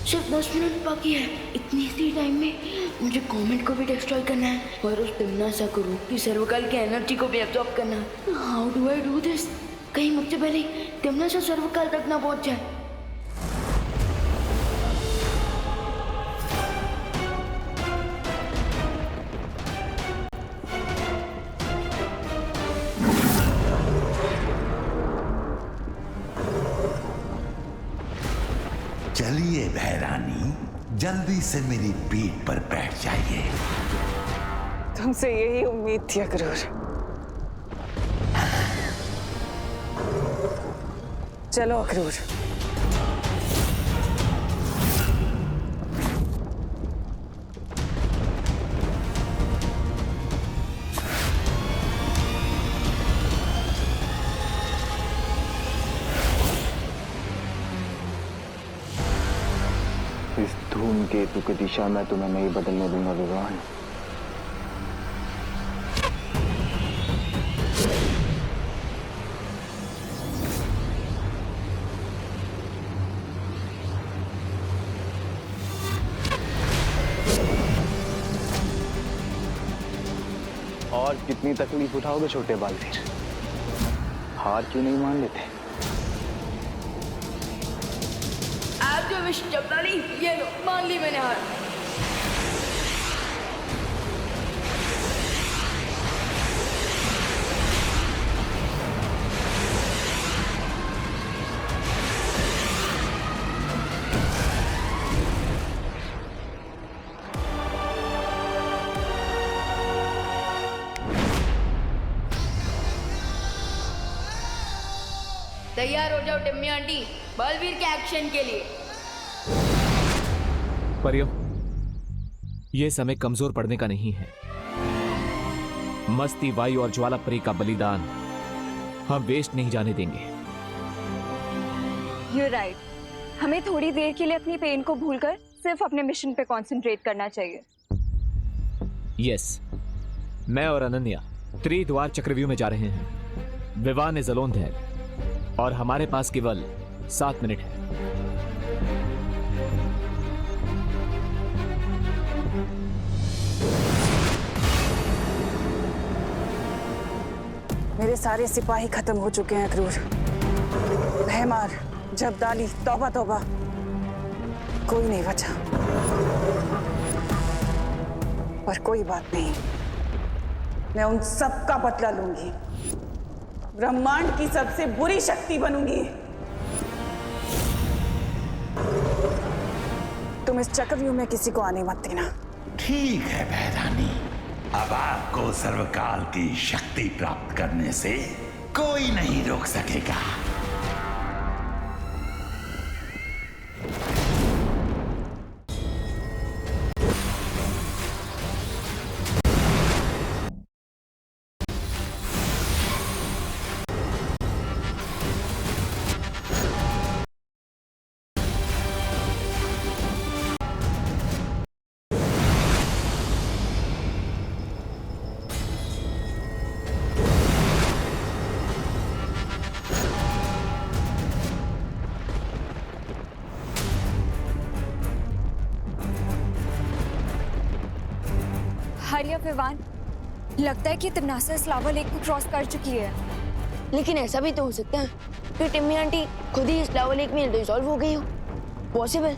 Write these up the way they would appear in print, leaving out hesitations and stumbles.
सिर्फ 10 मिनट बाकी है। इतनी सी टाइम में मुझे कमेंट को भी डिस्ट्रॉय करना है और उस सा करूँ कि सर्वकाल की एनर्जी को भी एब्जॉर्ब करना है। How do I do this? कहीं मुझसे पहले सा सर्वकाल तक ना पहुंच जाए। चलिए भैरानी, जल्दी से मेरी पीठ पर बैठ जाइए। तुमसे यही उम्मीद थी अक्रूर। चलो अक्रूर। इस धूमकेतु की दिशा में तुम्हें नहीं बदलने दूंगा विवान। और कितनी तकलीफ उठाओगे छोटे बालवीर? हार क्यों नहीं मान लेते? आप जो विश जबरानी, ये लो, मान ली मैंने हार। तैयार हो जाओ टिम्मी आंटी, बलवीर के एक्शन के लिए। परियों, यह समय कमजोर पड़ने का नहीं है। मस्ती, वायु और ज्वालापरी का बलिदान हम वेस्ट नहीं जाने देंगे। You're right. हमें थोड़ी देर के लिए अपनी पेन को भूलकर सिर्फ अपने मिशन पे कंसंट्रेट करना चाहिए। यस, मैं और अनन्या त्रिद्वार चक्रव्यूह में जा रहे हैं। विवान इज अलोन देयर और हमारे पास केवल 7 मिनट है। मेरे सारे सिपाही खत्म हो चुके हैं अक्रूर। भैमार, जबदाली, तौबा तौबा, कोई नहीं बचा। पर कोई बात नहीं, मैं उन सब का बदला लूंगी। ब्रह्मांड की सबसे बुरी शक्ति बनूंगी। तुम इस चक्रव्यूह में किसी को आने मत देना। ठीक है भैरानी, अब आपको सर्वकाल की शक्ति प्राप्त करने से कोई नहीं रोक सकेगा। हरिया विवान, लगता है कि तिमनासा इस लावा लेक को क्रॉस कर चुकी है। लेकिन ऐसा भी तो हो सकता है कि टिम्मी आंटी खुद ही इस लावा लेक में डिसॉल्व हो गई हो। पॉसिबल।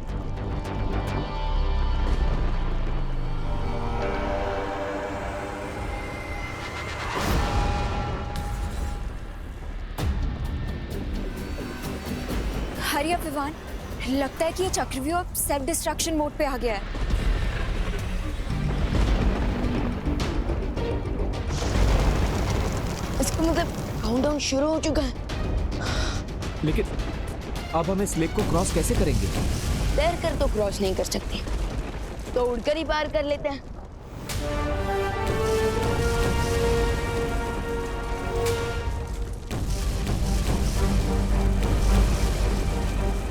हरिया विवान, लगता है कि ये चक्रव्यूह अब सेल्फ डिस्ट्रक्शन मोड पे आ गया है। इसका मतलब काउंटडाउन शुरू हो चुका है। लेकिन अब हम इस लेक को क्रॉस कैसे करेंगे? तैर कर तो क्रॉस नहीं कर सकते, तो उड़कर ही पार कर लेते हैं।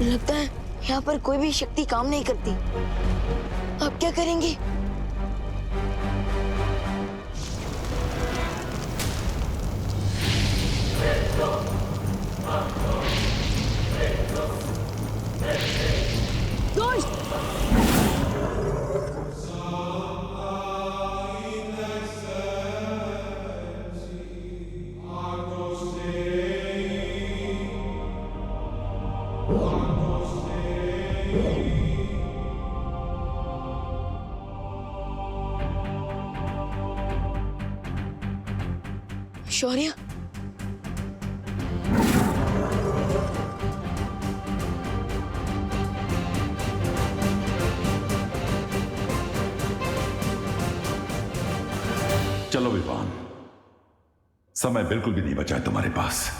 लगता है यहाँ पर कोई भी शक्ति काम नहीं करती। अब क्या करेंगे? शौर्य, चलो विवान, समय बिल्कुल भी नहीं बचा है तुम्हारे पास।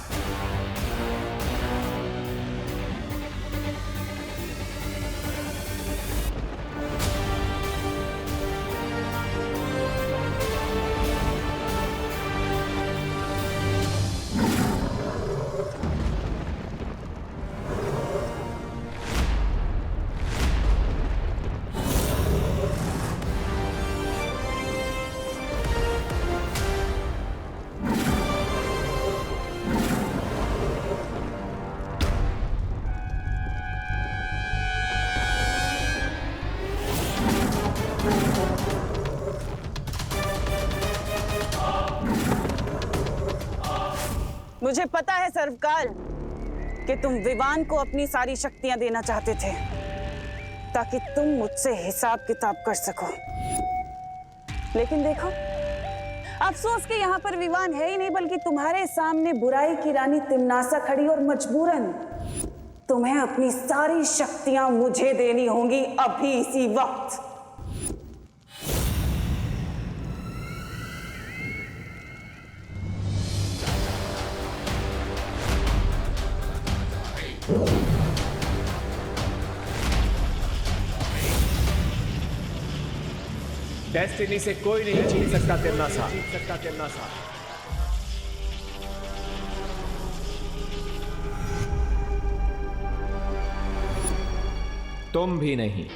मुझे पता है सर्वकाल कि तुम विवान को अपनी सारी शक्तियां देना चाहते थे ताकि तुम मुझसे हिसाब किताब कर सको। लेकिन देखो, अफसोस कि यहाँ पर विवान है ही नहीं, बल्कि तुम्हारे सामने बुराई की रानी तिम्नासा खड़ी और मजबूरन तुम्हें अपनी सारी शक्तियां मुझे देनी होंगी अभी इसी वक्त। डेस्टिनी से कोई नहीं छीन सकता तिम्नासा। तुम भी नहीं।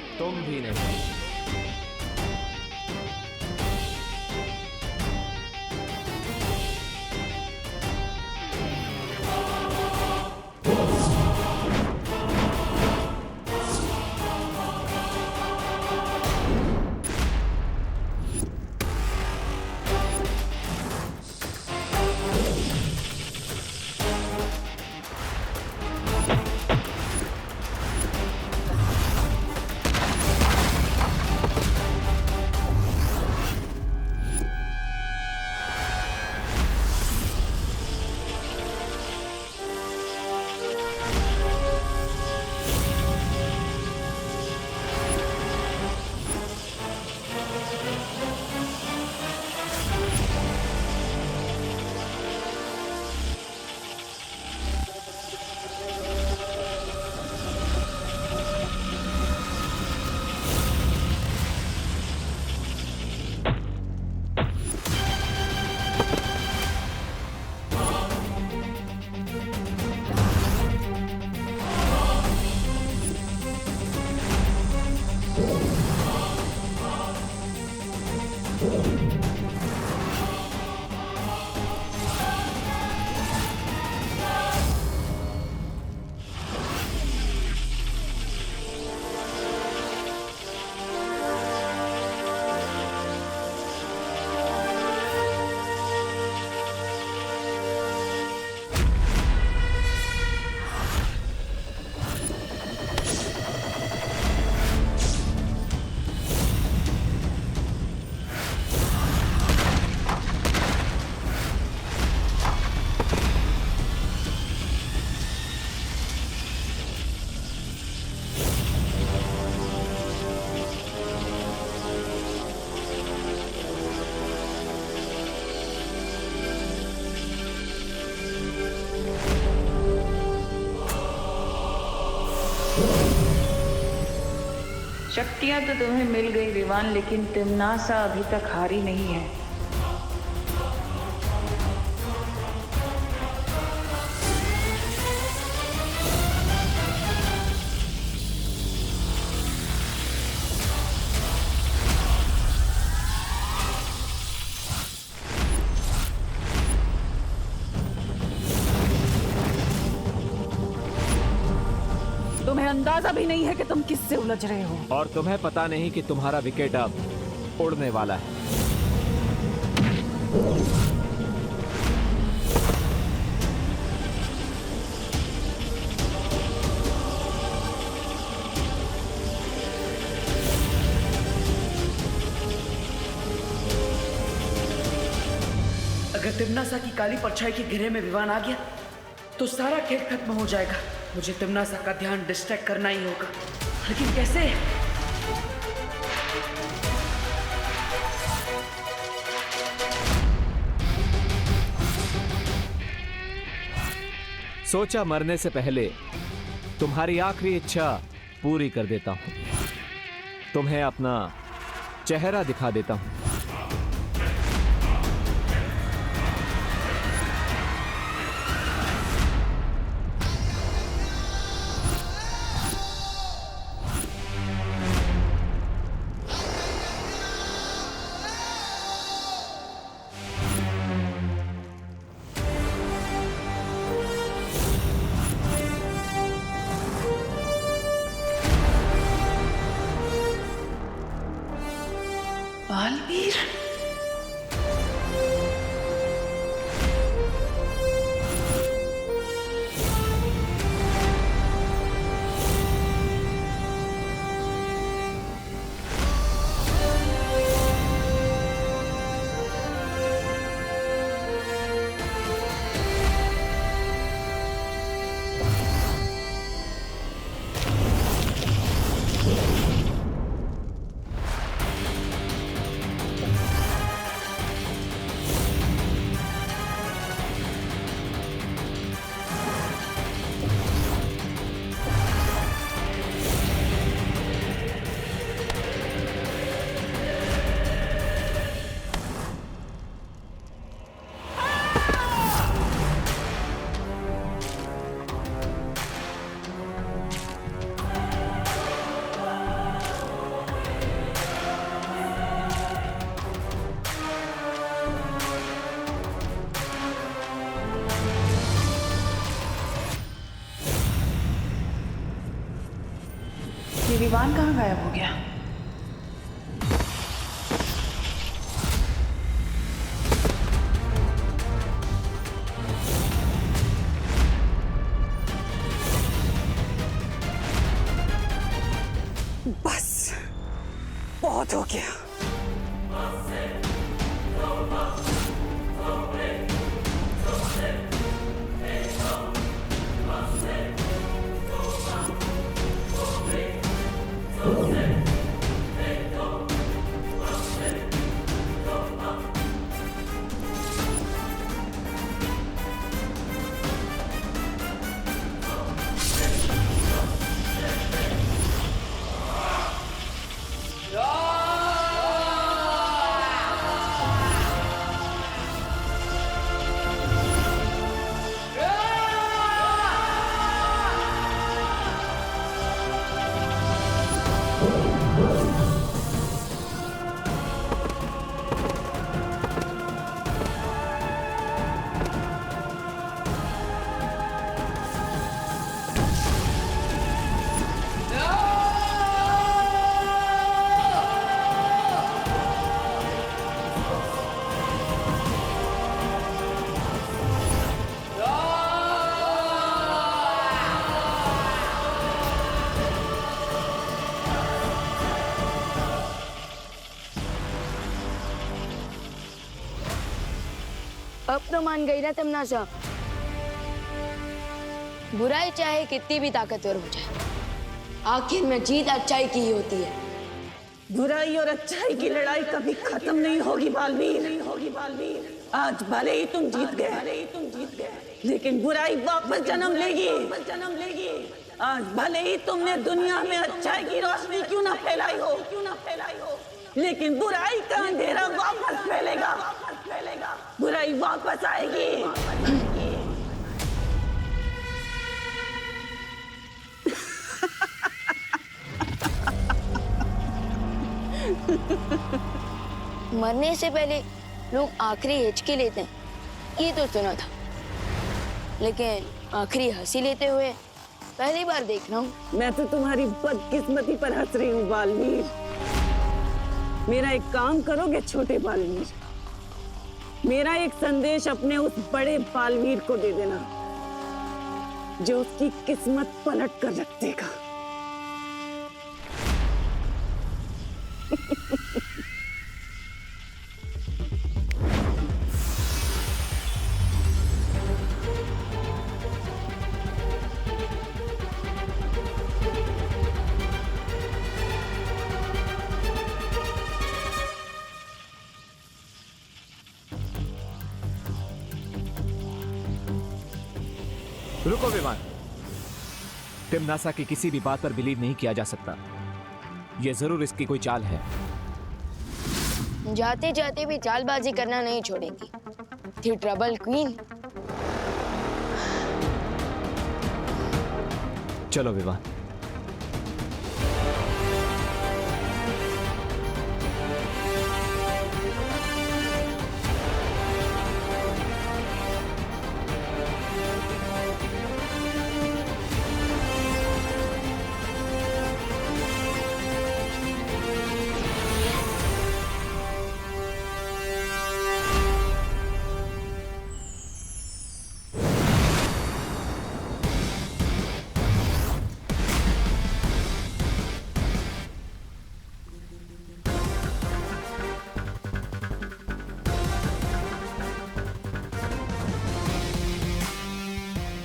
शक्तियां तो तुम्हें मिल गई विवान, लेकिन तिम्नासा अभी तक हारी नहीं है। तुम्हें अंदाजा भी नहीं है कि तुम किससे उलझ रहे हो। और तुम्हें पता नहीं कि तुम्हारा विकेट अब उड़ने वाला है। अगर तिमनासा की काली परछाई के घेरे में विवान आ गया तो सारा खेल खत्म हो जाएगा। मुझे तिमनासा का ध्यान डिस्ट्रैक्ट करना ही होगा, लेकिन कैसे? सोचा मरने से पहले तुम्हारी आखिरी इच्छा पूरी कर देता हूं। तुम्हें अपना चेहरा दिखा देता हूं। बालवीर, ये विवान कहाँ गायब हो गया? बस बहुत हो गया। अब तो मान गई ना तिमनासा। बुराई चाहे कितनी भी ताकतवर हो जाए, आखिर में जीत अच्छाई की ही होती है। बुराई और अच्छाई की लड़ाई कभी खत्म नहीं होगी बालवीर, नहीं होगी बालवीर। आज भले ही तुम जीत गए, लेकिन बुराई वापस जन्म लेगी, जन्म लेगी। आज भले ही तुमने दुनिया में अच्छाई की रोशनी क्यों ना फैलाई हो, लेकिन बुराई का अंधेरा वापस फैलेगा, बुराई वापस आएगी। मरने से पहले लोग आखिरी हिचकी लेते हैं, ये तो सुना था, लेकिन आखिरी हंसी लेते हुए पहली बार देख रहा हूँ। मैं तो तुम्हारी बदकिस्मती पर हंस रही हूँ बालवीर। मेरा एक काम करोगे छोटे बालवीर? मेरा एक संदेश अपने उस बड़े बालवीर को दे देना, जो उसकी किस्मत पलट कर रख देगा। रुको विमान। तिम्नासा की किसी भी बात पर बिलीव नहीं किया जा सकता। यह जरूर इसकी कोई चाल है। जाते जाते भी चालबाजी करना नहीं छोड़ेगी। थी ट्रबल क्वीन। चलो विवान।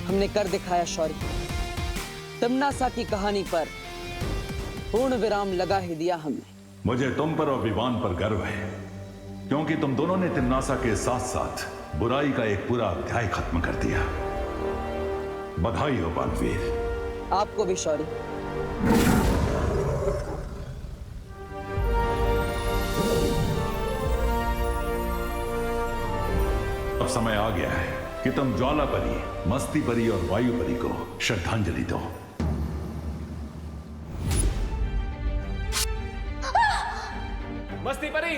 हमने कर दिखाया शौर्य। तिम्नासा की कहानी पर पूर्ण विराम लगा ही दिया हमने। मुझे तुम पर और विवान पर गर्व है, क्योंकि तुम दोनों ने तिम्नासा के साथ साथ बुराई का एक पूरा अध्याय खत्म कर दिया। बधाई हो बालवीर। आपको भी शौर्य। अब समय आ गया है कि तुम ज्वाला परी, मस्ती परी और वायु परी को श्रद्धांजलि दो। मस्ती परी।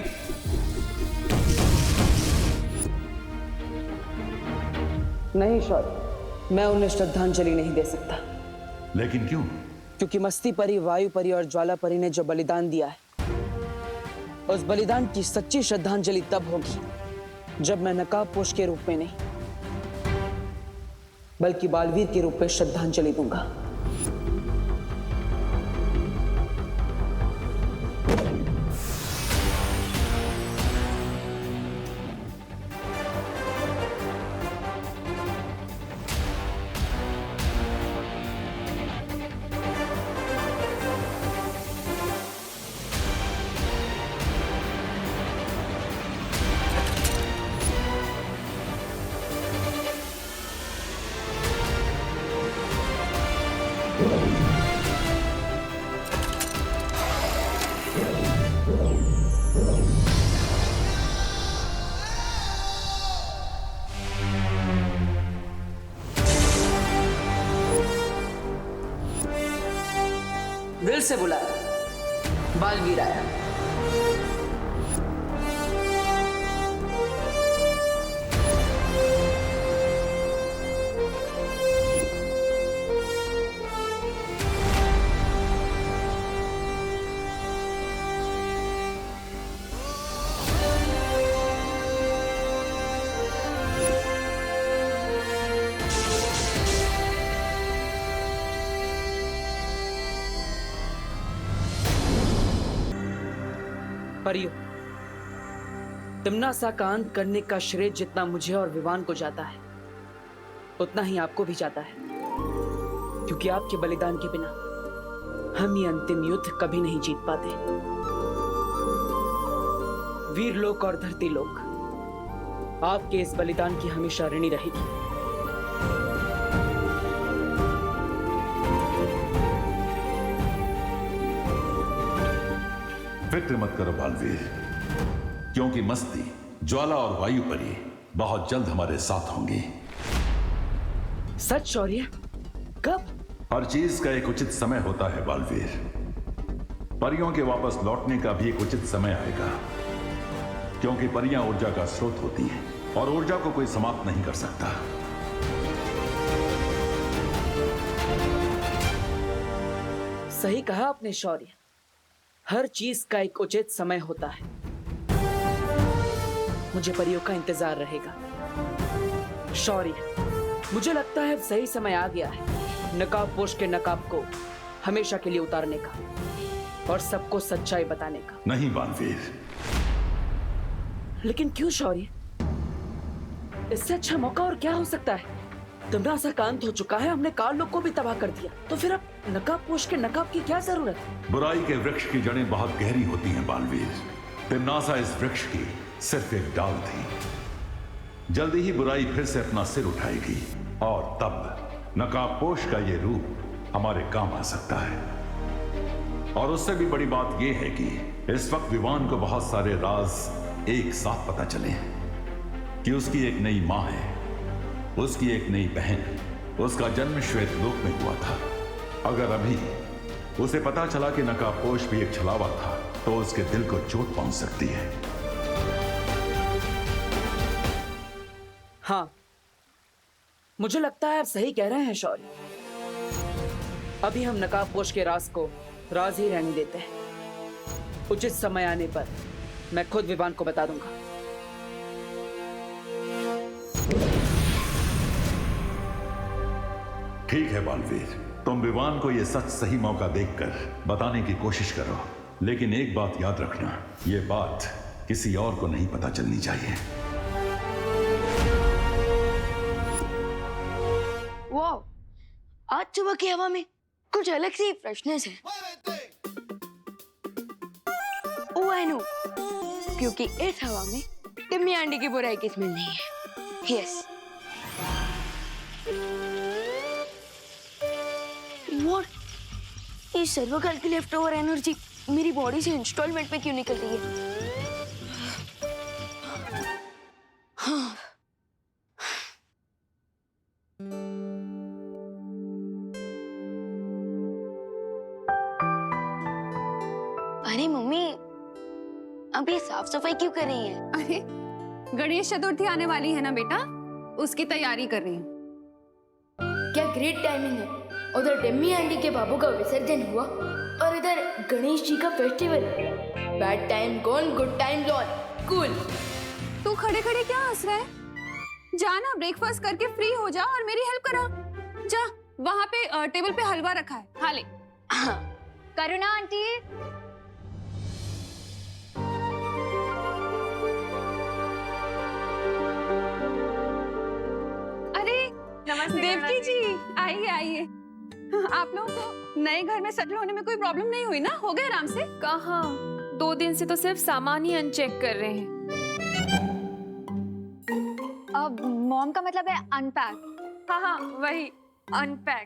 नहीं शौर्य, मैं उन्हें श्रद्धांजलि नहीं दे सकता। लेकिन क्यों? क्योंकि मस्ती परी, वायु परी और ज्वाला परी ने जो बलिदान दिया है, उस बलिदान की सच्ची श्रद्धांजलि तब होगी जब मैं नकाबपोश के रूप में नहीं, बल्कि बालवीर के रूप में श्रद्धांजलि दूंगा। दिल से बुलाया, बालवीर आया। परियो, तिम्नासा का अंत करने का श्रेय जितना मुझे और विवान को जाता है, उतना ही आपको भी जाता है, क्योंकि आपके बलिदान के बिना हम ये अंतिम युद्ध कभी नहीं जीत पाते। वीरलोक और धरती लोक आपके इस बलिदान की हमेशा ऋणी रहेगी। फिक्र मत करो बालवीर, क्योंकि मस्ती, ज्वाला और वायु परी बहुत जल्द हमारे साथ होंगी। सच शौर्य? कब? हर चीज का एक उचित समय होता है बालवीर। परियों के वापस लौटने का भी एक उचित समय आएगा, क्योंकि परियां ऊर्जा का स्रोत होती हैं और ऊर्जा को कोई समाप्त नहीं कर सकता। सही कहा आपने शौर्य, हर चीज का एक उचित समय होता है। मुझे परियों का इंतजार रहेगा। शौर्य, मुझे लगता है अब सही समय आ गया है नकाबपोश के नकाब को हमेशा के लिए उतारने का और सबको सच्चाई बताने का। नहीं बालवीर। लेकिन क्यों शौर्य? इससे अच्छा मौका और क्या हो सकता है? तिम्नासा का अंत हो चुका है, हमने काल लोक को भी तबाह कर दिया, तो फिर अब नकाबपोश के नकाब की क्या जरूरत है? बुराई के वृक्ष की जड़ें बहुत गहरी होती हैं बालवीर। तिम्नासा इस वृक्ष की सिर्फ एक डाल थी। जल्दी ही बुराई फिर से अपना सिर उठाएगी और तब नकाबपोश का ये रूप हमारे काम आ सकता है। और उससे भी बड़ी बात यह है कि इस वक्त विवान को बहुत सारे राज एक साथ पता चले हैं कि उसकी एक नई मां है, उसकी एक नई बहन, उसका जन्म श्वेत लोक में हुआ था। अगर अभी उसे पता चला कि नकाबपोश भी एक छलावा था तो उसके दिल को चोट पहुंच सकती है। हाँ, मुझे लगता है आप सही कह रहे हैं शौर्य। अभी हम नकाबपोश के राज को राज ही रहने देते हैं। उचित समय आने पर मैं खुद विवान को बता दूंगा। ठीक है बालवीर, तुम विवान को यह सच सही मौका देखकर बताने की कोशिश करो, लेकिन एक बात याद रखना, यह बात किसी और को नहीं पता चलनी चाहिए। वाह, आज सुबह की हवा में कुछ अलग सी फ्रेशनेस है। ओह आई नो, क्योंकि इस हवा में टिम्मी आंटी की बुराई की स्मेल नहीं है। यस। व्हाट? ये सर्वकाल की लेफ्ट ओवर एनर्जी मेरी बॉडी से इंस्टॉलमेंट में क्यों निकल रही है? हाँ। अरे मम्मी, अब ये साफ सफाई क्यों कर रही है? अरे गणेश चतुर्थी आने वाली है ना बेटा, उसकी तैयारी कर रही हूँ। क्या ग्रेट टाइमिंग है। उधर टिम्मी आंटी के बाबू का विसर्जन हुआ और इधर गणेश जी का फेस्टिवल। बैड टाइम कौन, गुड टाइम कौन? कूल। तू खड़े खड़े क्या हंस रहा है? जा ना, ब्रेकफास्ट करके फ्री हो जा और मेरी हेल्प करा। जा, वहाँ पे टेबल पे हलवा रखा है, खा ले। हाँ। करुणा आंटी, अरे नमस्ते देवकी जी, आइए आइए। आप लोगों को नए घर में सेटल होने में कोई प्रॉब्लम नहीं हुई ना? हो गए आराम से? कहाँ, 2 दिन से तो सिर्फ सामान ही अनचेक कर रहे हैं। अब मॉम का मतलब है अनपैक। हाँ हाँ वही, अनपैक।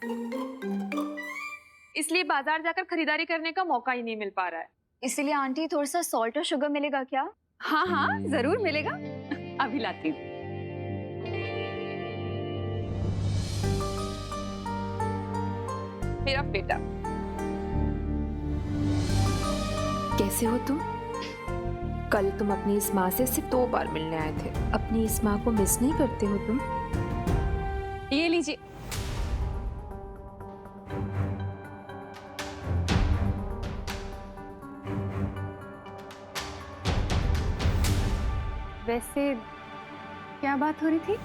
इसलिए बाजार जाकर खरीदारी करने का मौका ही नहीं मिल पा रहा है। इसीलिए आंटी थोड़ा सा सॉल्ट और शुगर मिलेगा क्या? हाँ हाँ जरूर मिलेगा, अभी लाती हूँ। मेरा बेटा, कैसे हो तुम? कल तुम अपनी इस माँ से सिर्फ 2 बार मिलने आए थे। अपनी इस माँ को मिस नहीं करते हो तुम? ये लीजिए। वैसे क्या बात हो रही थी?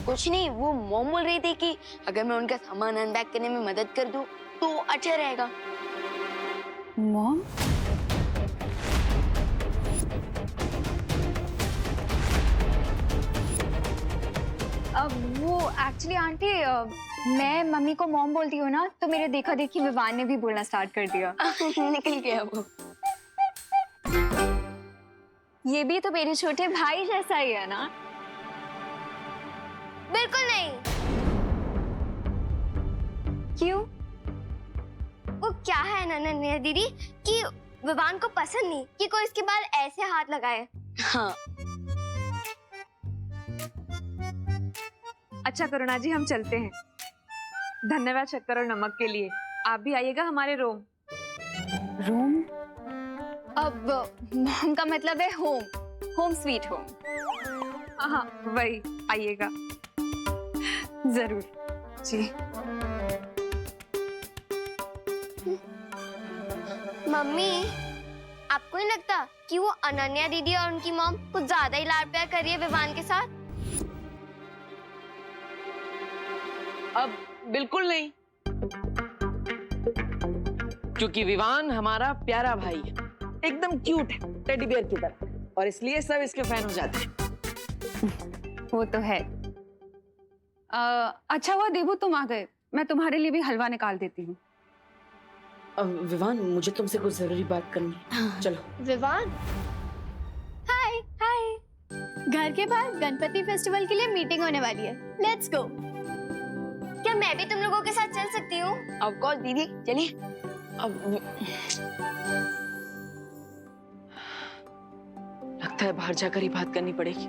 कुछ नहीं, वो मॉम बोल रही थी कि अगर मैं उनका सामान अनपैक करने में मदद कर दूं तो अच्छा रहेगा। मॉम? अब वो एक्चुअली आंटी, मैं मम्मी को मॉम बोलती हूँ ना, तो मेरे देखा देखी विवान ने भी बोलना स्टार्ट कर दिया। निकल गया वो। ये भी तो मेरे छोटे भाई जैसा ही है ना? बिल्कुल नहीं। क्यों? वो क्या है नन्या दीदी कि विवान को पसंद नहीं कि कोई इसके बाल ऐसे हाथ लगाए। हाँ। अच्छा करुणा जी, हम चलते हैं। धन्यवाद शक्कर और नमक के लिए। आप भी आइएगा हमारे रूम। रूम? अब मॉम का मतलब है होम, होम स्वीट होम। हाँ हाँ वही, आइएगा जरूर जी। मम्मी, आपको नहीं लगता कि वो अनन्या दीदी और उनकी मॉम कुछ ज्यादा ही लाड प्यार कर रही है विवान के साथ? अब बिल्कुल नहीं, क्योंकि विवान हमारा प्यारा भाई है, एकदम क्यूट है, टेडी बियर की तरह, और इसलिए सब इसके फैन हो जाते हैं। वो तो है। अच्छा हुआ देवू तुम आ गए, मैं तुम्हारे लिए भी हलवा निकाल देती हूँ। विवान, मुझे तुमसे कुछ जरूरी बात करनी है। चलो। विवान, हाय हाय। घर के बाहर गणपति फेस्टिवल के लिए मीटिंग होने वाली है, लेट्स गो। क्या मैं भी तुम लोगों के साथ चल सकती हूँ? ऑफ कोर्स दीदी, चलिए। अब लगता है बाहर जाकर ही बात करनी पड़ेगी।